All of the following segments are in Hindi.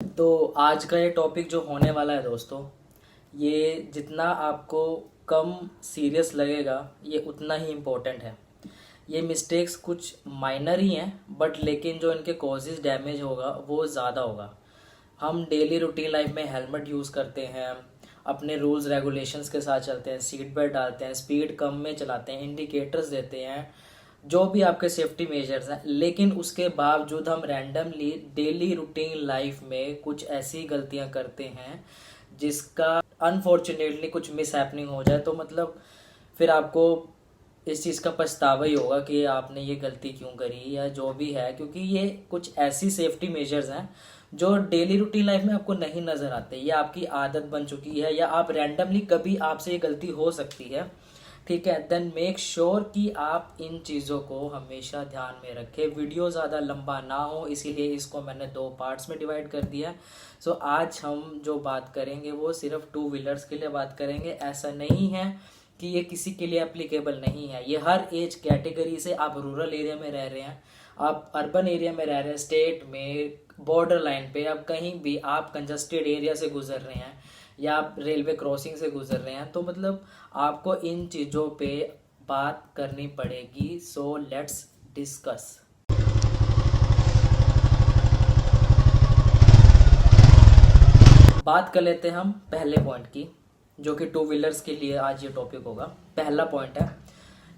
तो आज का ये टॉपिक जो होने वाला है दोस्तों, ये जितना आपको कम सीरियस लगेगा ये उतना ही इम्पोर्टेंट है। ये मिस्टेक्स कुछ माइनर ही हैं बट लेकिन जो इनके कॉजेज डैमेज होगा वो ज़्यादा होगा। हम डेली रूटीन लाइफ में हेलमेट यूज़ करते हैं, अपने रूल्स रेगुलेशंस के साथ चलते हैं, सीट बेल्ट डालते हैं, स्पीड कम में चलाते हैं, इंडिकेटर्स देते हैं, जो भी आपके सेफ्टी मेजर्स हैं, लेकिन उसके बावजूद हम रैंडमली डेली रूटीन लाइफ में कुछ ऐसी गलतियां करते हैं जिसका अनफॉर्चुनेटली कुछ मिस हैपनिंग हो जाए तो मतलब फिर आपको इस चीज़ का पछतावा ही होगा कि आपने ये गलती क्यों करी या जो भी है, क्योंकि ये कुछ ऐसी सेफ्टी मेजर्स हैं जो डेली रूटीन लाइफ में आपको नहीं नज़र आते। ये आपकी आदत बन चुकी है या आप रैंडमली कभी आपसे ये गलती हो सकती है, ठीक है। देन मेक श्योर कि आप इन चीज़ों को हमेशा ध्यान में रखें। वीडियो ज़्यादा लंबा ना हो इसीलिए इसको मैंने 2 पार्ट्स में डिवाइड कर दिया है। सो आज हम जो बात करेंगे वो सिर्फ 2 व्हीलर्स के लिए बात करेंगे। ऐसा नहीं है कि ये किसी के लिए एप्लीकेबल नहीं है, ये हर एज कैटेगरी से। आप रूरल एरिया में रह रहे हैं, आप अर्बन एरिया में रह रहे हैं, स्टेट में, बॉर्डर लाइन पे, आप कहीं भी आप कंजस्टेड एरिया से गुजर रहे हैं या आप रेलवे क्रॉसिंग से गुजर रहे हैं, तो मतलब आपको इन चीज़ों पे बात करनी पड़ेगी। So let's discuss. बात कर लेते हैं हम पहले पॉइंट की, जो कि 2 व्हीलर्स के लिए आज ये टॉपिक होगा। पहला पॉइंट है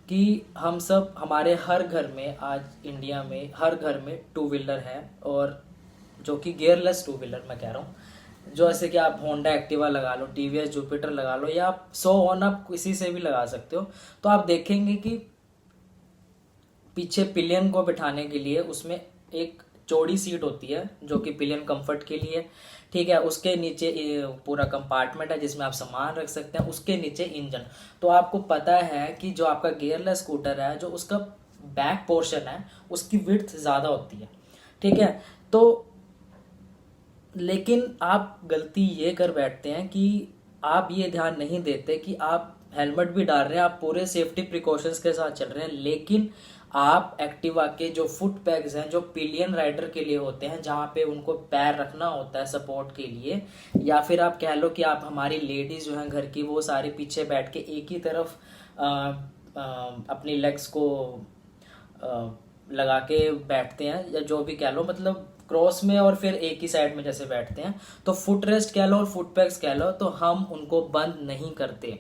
कि हम सब, हमारे हर घर में, आज इंडिया में हर घर में 2 व्हीलर है, और जो कि गियरलेस 2 व्हीलर मैं कह रहा हूँ। जो ऐसे कि आप होंडा एक्टिवा लगा लो, टीवीएस जुपिटर लगा लो, या आप सो ऑन आप किसी से भी लगा सकते हो, तो आप देखेंगे कि पीछे पिलियन को बिठाने के लिए उसमें एक चौड़ी सीट होती है जो कि पिलियन कंफर्ट के लिए, ठीक है। उसके नीचे पूरा कंपार्टमेंट है जिसमें आप सामान रख सकते हैं, उसके नीचे इंजन। तो आपको पता है कि जो आपका गियरलेस स्कूटर है, जो उसका बैक पोर्शन है उसकी विड्थ ज़्यादा होती है, ठीक है। तो लेकिन आप गलती ये कर बैठते हैं कि आप ये ध्यान नहीं देते कि आप हेलमेट भी डाल रहे हैं, आप पूरे सेफ्टी प्रिकॉशंस के साथ चल रहे हैं, लेकिन आप एक्टिवा के जो फुट पैग्स हैं, जो पिलियन राइडर के लिए होते हैं, जहाँ पे उनको पैर रखना होता है सपोर्ट के लिए, या फिर आप कह लो कि आप, हमारी लेडीज जो हैं घर की, वो सारी पीछे बैठ के एक ही तरफ अपनी लेग्स को लगा के बैठते हैं, या जो भी कह लो, मतलब क्रॉस में, और फिर एक ही साइड में जैसे बैठते हैं, तो फुट रेस्ट कह लो और फुट पैक्स कह लो, तो हम उनको बंद नहीं करते,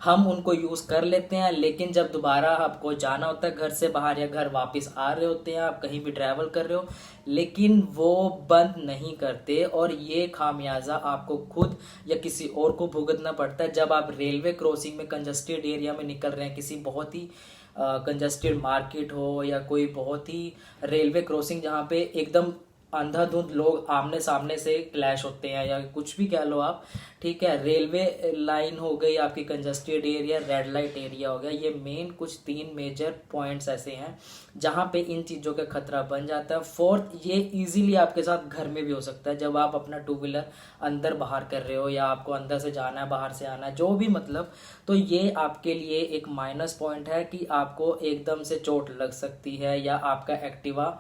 हम उनको यूज़ कर लेते हैं। लेकिन जब दोबारा आपको जाना होता है घर से बाहर, या घर वापस आ रहे होते हैं, आप कहीं भी ट्रैवल कर रहे हो, लेकिन वो बंद नहीं करते, और ये खामियाजा आपको खुद या किसी और को भुगतना पड़ता है जब आप रेलवे क्रॉसिंग में कंजस्टेड एरिया में निकल रहे हैं, किसी बहुत ही कंजस्टेड मार्केट हो, या कोई बहुत ही रेलवे क्रॉसिंग जहाँ पे एकदम अंधाधुंध लोग आमने सामने से क्लैश होते हैं, या कुछ भी कह लो आप, ठीक है। रेलवे लाइन हो गई आपकी, congested area, red light area हो गया। ये मेन कुछ 3 मेजर पॉइंट्स ऐसे हैं जहाँ पे इन चीज़ों का खतरा बन जाता है। फोर्थ, ये इजीली आपके साथ घर में भी हो सकता है, जब आप अपना 2 व्हीलर अंदर बाहर कर रहे हो, या आपको अंदर से जाना है, बाहर से आना है, जो भी मतलब, तो ये आपके लिए एक माइनस पॉइंट है कि आपको एकदम से चोट लग सकती है, या आपका एक्टिवा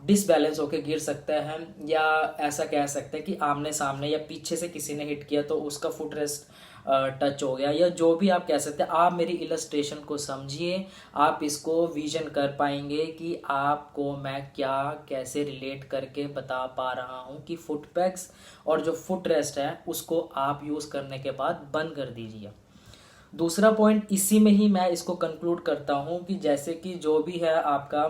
डिसबैलेंस होके गिर सकता है, या ऐसा कह सकते हैं कि आमने सामने या पीछे से किसी ने हिट किया तो उसका फुट रेस्ट टच हो गया, या जो भी आप कह सकते हैं। आप मेरी इलस्ट्रेशन को समझिए, आप इसको विजन कर पाएंगे कि आपको मैं क्या कैसे रिलेट करके बता पा रहा हूँ कि फुट पैक्स और जो फुट रेस्ट है उसको आप यूज़ करने के बाद बंद कर दीजिए। दूसरा पॉइंट, इसी में ही मैं इसको कंक्लूड करता हूँ कि जैसे कि जो भी है आपका,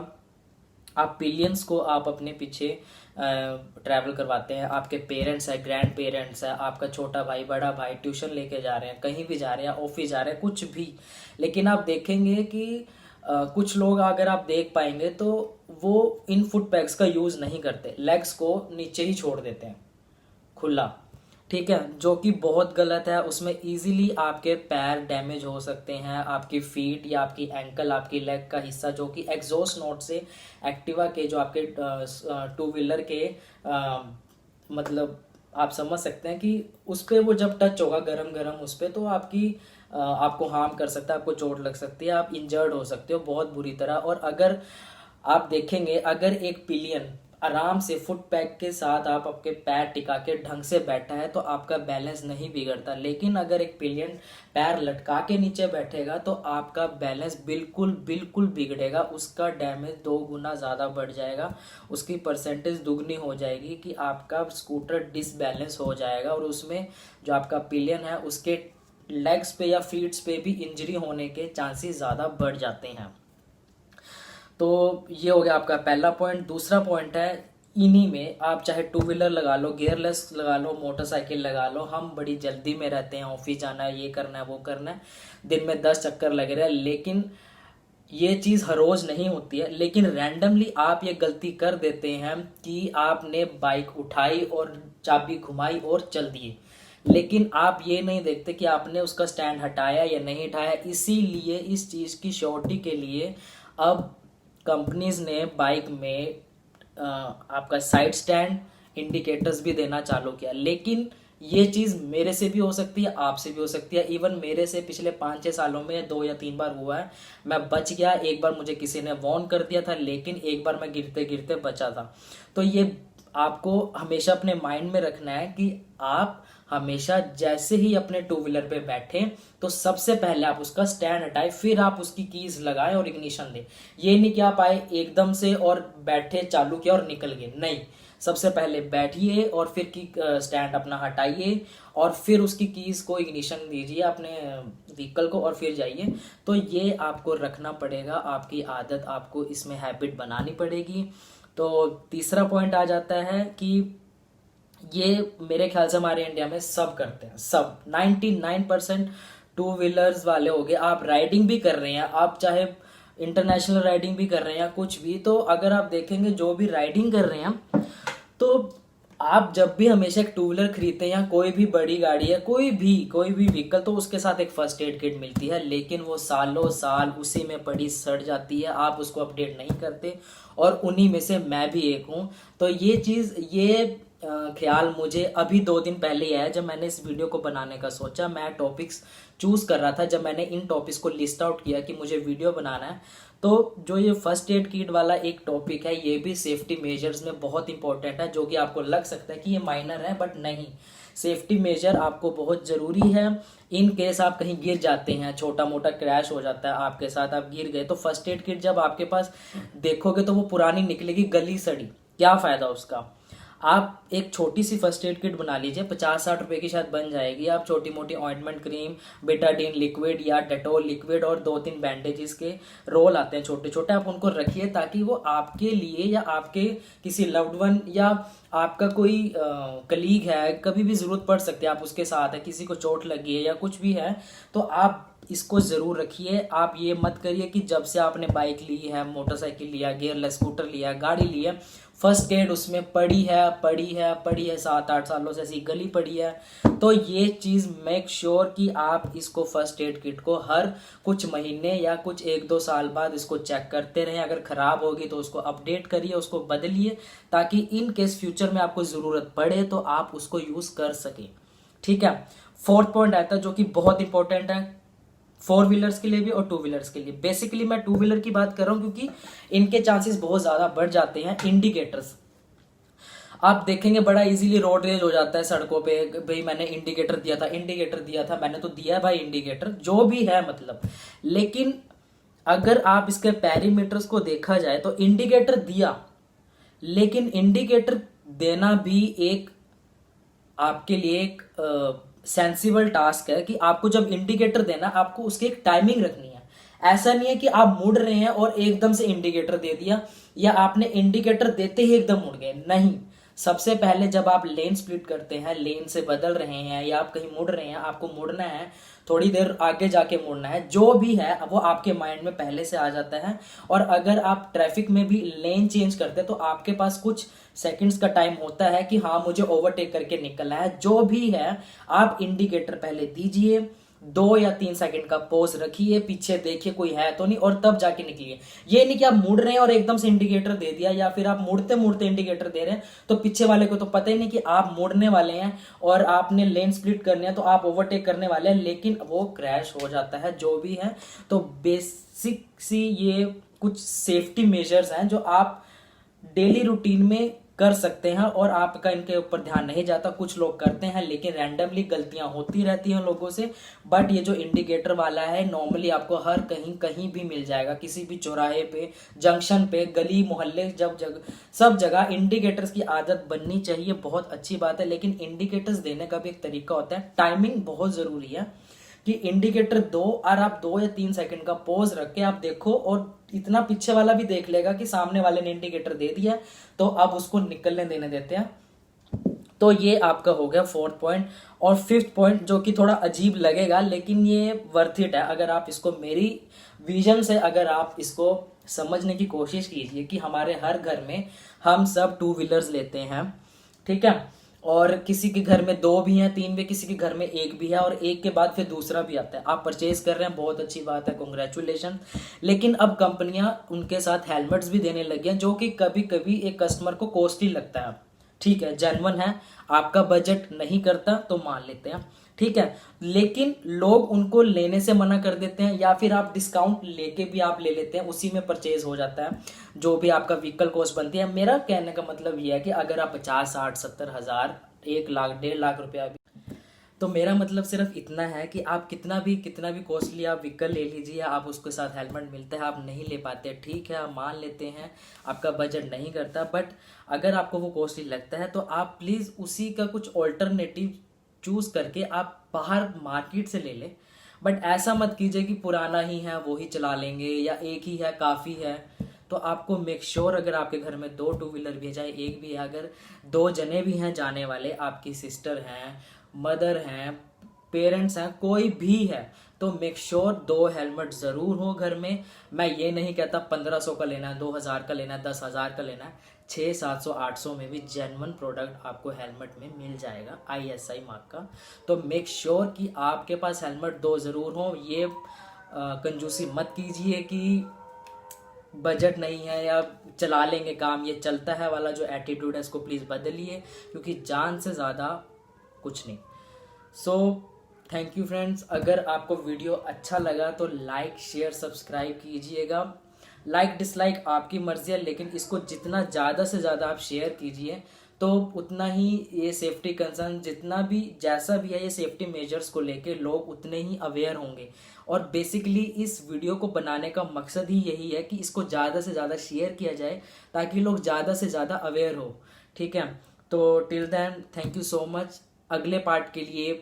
आप पिलियंस को आप अपने पीछे ट्रैवल करवाते हैं, आपके पेरेंट्स है, ग्रैंड पेरेंट्स है, आपका छोटा भाई, बड़ा भाई, ट्यूशन लेके जा रहे हैं, कहीं भी जा रहे हैं, ऑफिस जा रहे हैं, कुछ भी। लेकिन आप देखेंगे कि कुछ लोग, अगर आप देख पाएंगे, तो वो इन फुट पैक्स का यूज़ नहीं करते, लेग्स को नीचे ही छोड़ देते हैं खुला, ठीक है, जो कि बहुत गलत है। उसमें इजीली आपके पैर डैमेज हो सकते हैं, आपकी फीट या आपकी एंकल, आपकी लेग का हिस्सा, जो कि एग्जॉस्ट नोट से एक्टिवा के, जो आपके 2 व्हीलर के मतलब आप समझ सकते हैं कि उस पर वो जब टच होगा गरम गरम उस पर, तो आपको हार्म कर सकता है, आपको चोट लग सकती है, आप इंजर्ड हो सकते हो बहुत बुरी तरह। और अगर आप देखेंगे, अगर एक पिलियन आराम से फुट पैक के साथ आप आपके पैर टिका के ढंग से बैठा है तो आपका बैलेंस नहीं बिगड़ता। लेकिन अगर एक पिलियन पैर लटका के नीचे बैठेगा तो आपका बैलेंस बिल्कुल बिल्कुल बिगड़ेगा, उसका डैमेज 2 गुना ज़्यादा बढ़ जाएगा, उसकी परसेंटेज दुगनी हो जाएगी कि आपका स्कूटर डिसबैलेंस हो जाएगा और उसमें जो आपका पिलियन है उसके लेग्स पे या फीट्स पे भी इंजरी होने के चांसेस ज़्यादा बढ़ जाते हैं। तो ये हो गया आपका पहला पॉइंट। दूसरा पॉइंट है, इन्हीं में आप चाहे टू व्हीलर लगा लो, गियरलेस लगा लो, मोटरसाइकिल लगा लो, हम बड़ी जल्दी में रहते हैं, ऑफिस जाना है, ये करना है, वो करना है, दिन में 10 चक्कर लग रहे हैं, लेकिन ये चीज़ हर रोज़ नहीं होती है। लेकिन रैंडमली आप ये गलती कर देते हैं कि आपने बाइक उठाई और चाबी घुमाई और चल दिए, लेकिन आप ये नहीं देखते कि आपने उसका स्टैंड हटाया या नहीं हटाया। इसीलिए इस चीज़ की श्योरिटी के लिए अब कंपनीज ने बाइक में आपका साइड स्टैंड इंडिकेटर्स भी देना चालू किया। लेकिन ये चीज़ मेरे से भी हो सकती है, आपसे भी हो सकती है। इवन मेरे से पिछले 5-6 सालों में 2 या 3 बार हुआ है, मैं बच गया। एक बार मुझे किसी ने वार्न कर दिया था, लेकिन एक बार मैं गिरते गिरते बचा था। तो ये आपको हमेशा अपने माइंड में रखना है कि आप हमेशा जैसे ही अपने टू व्हीलर पे बैठे तो सबसे पहले आप उसका स्टैंड हटाए, फिर आप उसकी कीज लगाएं और इग्निशन दें। ये नहीं कि आप आए एकदम से और बैठे, चालू किया और निकल गए, नहीं। सबसे पहले बैठिए और फिर की स्टैंड अपना हटाइए और फिर उसकी कीज को इग्निशन दीजिए अपने व्हीकल को और फिर जाइए। तो ये आपको रखना पड़ेगा, आपकी आदत, आपको इसमें हैबिट बनानी पड़ेगी। तो तीसरा पॉइंट आ जाता है कि ये मेरे ख्याल से हमारे इंडिया में सब करते हैं, सब 99% टू व्हीलर्स वाले हो गए। आप राइडिंग भी कर रहे हैं, आप चाहे इंटरनेशनल राइडिंग भी कर रहे हैं या कुछ भी, तो अगर आप देखेंगे जो भी राइडिंग कर रहे हैं, तो आप जब भी हमेशा एक टू व्हीलर खरीदते हैं या कोई भी बड़ी गाड़ी है, कोई भी व्हीकल, तो उसके साथ एक फर्स्ट एड किट मिलती है। लेकिन वो सालों साल उसी में पड़ी सड़ जाती है, आप उसको अपडेट नहीं करते, और उन्हीं में से मैं भी एक हूँ। तो ये चीज़, ये ख्याल मुझे अभी 2 दिन पहले ही आया जब मैंने इस वीडियो को बनाने का सोचा। मैं टॉपिक्स चूज कर रहा था, जब मैंने इन टॉपिक्स को लिस्ट आउट किया कि मुझे वीडियो बनाना है, तो जो ये फर्स्ट एड किट वाला एक टॉपिक है, ये भी सेफ्टी मेजर्स में बहुत इंपॉर्टेंट है। जो कि आपको लग सकता है कि ये माइनर है, बट नहीं, सेफ्टी मेजर आपको बहुत ज़रूरी है। इन केस आप कहीं गिर जाते हैं, छोटा मोटा क्रैश हो जाता है आपके साथ, आप गिर गए, तो फर्स्ट एड किट जब आपके पास देखोगे तो वो पुरानी निकलेगी, गली सड़ी, क्या फ़ायदा उसका। आप एक छोटी सी फर्स्ट एड किट बना लीजिए, 50-60 रुपए की शायद बन जाएगी। आप छोटी मोटी ऑइंटमेंट क्रीम, बेटाडीन लिक्विड या डेटोल लिक्विड और 2-3 बैंडेजेस के रोल आते हैं छोटे छोटे, आप उनको रखिए ताकि वो आपके लिए या आपके किसी लव्ड वन या आपका कोई कलीग है, कभी भी ज़रूरत पड़ सकती है, आप उसके साथ है, किसी को चोट लगी है या कुछ भी है, तो आप इसको ज़रूर रखिए। आप ये मत करिए कि जब से आपने बाइक ली है, मोटरसाइकिल लिया, गियरलेस स्कूटर लिया, गाड़ी ली है, फर्स्ट एड उसमें पड़ी है 7-8 सालों से ऐसी गली पड़ी है। तो ये चीज़ मेक श्योर कि आप इसको फर्स्ट एड किट को हर कुछ महीने या कुछ 1-2 साल बाद इसको चेक करते रहें। अगर ख़राब होगी तो उसको अपडेट करिए, उसको बदलिए, ताकि इन केस फ्यूचर में आपको ज़रूरत पड़े तो आप उसको यूज़ कर सकें। ठीक है। 4th पॉइंट आता है जो कि बहुत इंपॉर्टेंट है, 4 व्हीलर्स के लिए भी और 2 व्हीलर्स के लिए। बेसिकली मैं 2 व्हीलर की बात कर रहा हूं क्योंकि इनके चांसेस बहुत ज्यादा बढ़ जाते हैं। इंडिकेटर्स आप देखेंगे बड़ा इजीली रोड रेज हो जाता है सड़कों पे, भाई मैंने इंडिकेटर दिया था, मैंने तो दिया है भाई इंडिकेटर, जो भी है मतलब। लेकिन अगर आप इसके पैरीमीटर्स को देखा जाए तो इंडिकेटर दिया, लेकिन इंडिकेटर देना भी एक आपके लिए एक सेंसिबल टास्क है कि आपको जब इंडिकेटर देना, आपको उसकी एक टाइमिंग रखनी है। ऐसा नहीं है कि आप मुड़ रहे हैं और एकदम से इंडिकेटर दे दिया, या आपने इंडिकेटर देते ही एकदम मुड़ गए, नहीं। सबसे पहले जब आप लेन स्प्लिट करते हैं, लेन से बदल रहे हैं या आप कहीं मुड़ रहे हैं, आपको मुड़ना है, थोड़ी देर आगे जाके मुड़ना है, जो भी है वो आपके माइंड में पहले से आ जाता है। और अगर आप ट्रैफिक में भी लेन चेंज करते हैं तो आपके पास कुछ सेकंड्स का टाइम होता है कि हाँ मुझे ओवरटेक करके निकलना है। जो भी है आप इंडिकेटर पहले दीजिए, 2 या 3 सेकंड का पोज रखिए, पीछे देखिए कोई है तो नहीं, और तब जाके निकलिए। ये नहीं कि आप मुड़ रहे हैं और एकदम से इंडिकेटर दे दिया, या फिर आप मुड़ते मुड़ते इंडिकेटर दे रहे हैं तो पीछे वाले को तो पता ही नहीं कि आप मुड़ने वाले हैं और आपने लेन स्प्लिट करने हैं, तो आप ओवरटेक करने वाले हैं, लेकिन वो क्रैश हो जाता है, जो भी है। तो बेसिक सी ये कुछ सेफ्टी मेजर्स हैं जो आप डेली रूटीन में कर सकते हैं और आपका इनके ऊपर ध्यान नहीं जाता। कुछ लोग करते हैं लेकिन रैंडमली गलतियां होती रहती हैं लोगों से। बट ये जो इंडिकेटर वाला है नॉर्मली आपको हर कहीं कहीं भी मिल जाएगा, किसी भी चौराहे पे, जंक्शन पे, गली मोहल्ले, सब जगह इंडिकेटर्स की आदत बननी चाहिए। बहुत अच्छी बात है, लेकिन इंडिकेटर्स देने का भी एक तरीका होता है। टाइमिंग बहुत जरूरी है कि इंडिकेटर दो और आप 2 या 3 सेकंड का पॉज रख के आप देखो, और इतना पीछे वाला भी देख लेगा कि सामने वाले ने इंडिकेटर दे दिया, तो अब उसको निकलने देने देते हैं। तो ये आपका हो गया 4th पॉइंट। और 5th पॉइंट जो कि थोड़ा अजीब लगेगा लेकिन ये वर्थ इट है। अगर आप इसको मेरी विजन से अगर आप इसको समझने की कोशिश कीजिए कि हमारे हर घर में हम सब 2 व्हीलर्स लेते हैं, ठीक है, और किसी के घर में 2 भी हैं, 3 भी, किसी के घर में 1 भी है, और 1 के बाद फिर दूसरा भी आता है। आप परचेज कर रहे हैं, बहुत अच्छी बात है, कॉन्ग्रेचुलेशन। लेकिन अब कंपनियां उनके साथ हेलमेट्स भी देने लगी हैं, जो कि कभी कभी एक कस्टमर को कॉस्टली लगता है। ठीक है, जेन्युइन है, आपका बजट नहीं करता तो मान लेते हैं, ठीक है, लेकिन लोग उनको लेने से मना कर देते हैं, या फिर आप डिस्काउंट लेके भी आप ले लेते हैं, उसी में परचेज हो जाता है जो भी आपका व्हीकल कॉस्ट बनती है। मेरा कहने का मतलब ये है कि अगर आप 50, 60, 70 हजार, 1 लाख, 1.5 लाख रुपया भी, तो मेरा मतलब सिर्फ इतना है कि आप कितना भी कॉस्टली आप व्हीकल ले लीजिए, आप उसके साथ हेलमेट मिलता है, आप नहीं ले पाते, ठीक है, आप मान लेते हैं आपका बजट नहीं करता, बट अगर आपको वो कॉस्टली लगता है तो आप प्लीज़ उसी का कुछ ऑल्टरनेटिव चूज करके आप बाहर मार्केट से ले लें। बट ऐसा मत कीजिए कि पुराना ही है वो ही चला लेंगे, या एक ही है काफ़ी है। तो आपको मेक श्योर अगर आपके घर में 2 2 व्हीलर भी है, चाहे 1 भी है, अगर 2 जने भी हैं जाने वाले, आपकी सिस्टर हैं, मदर हैं, पेरेंट्स हैं, कोई भी है, तो मेक श्योर 2 हेलमेट ज़रूर हो घर में। मैं ये नहीं कहता 1500 का लेना है, 2000 का लेना है, 10,000 का लेना है, 600, 700, 800 में भी जेन्युइन प्रोडक्ट आपको हेलमेट में मिल जाएगा ISI मार्क का। तो मेक श्योर कि आपके पास हेलमेट 2 ज़रूर हो। ये कंजूसी मत कीजिए कि बजट नहीं है या चला लेंगे काम, ये चलता है वाला जो एटीट्यूड है इसको प्लीज़ बदलिए, क्योंकि जान से ज़्यादा कुछ नहीं। So thank you friends. अगर आपको वीडियो अच्छा लगा तो लाइक, शेयर, सब्सक्राइब कीजिएगा। लाइक डिसलाइक आपकी मर्जी है, लेकिन इसको जितना ज़्यादा से ज़्यादा आप शेयर कीजिए तो उतना ही ये सेफ्टी कंसर्न जितना भी जैसा भी है, ये सेफ्टी मेजर्स को लेके लोग उतने ही अवेयर होंगे। और बेसिकली इस वीडियो को बनाने का मकसद ही यही है कि इसको ज़्यादा से ज़्यादा शेयर किया जाए ताकि लोग ज़्यादा से ज़्यादा अवेयर हो, ठीक है। तो till then thank you so much. अगले पार्ट के लिए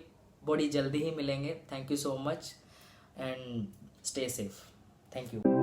बड़ी जल्दी ही मिलेंगे। Thank you so much and stay safe. Thank you.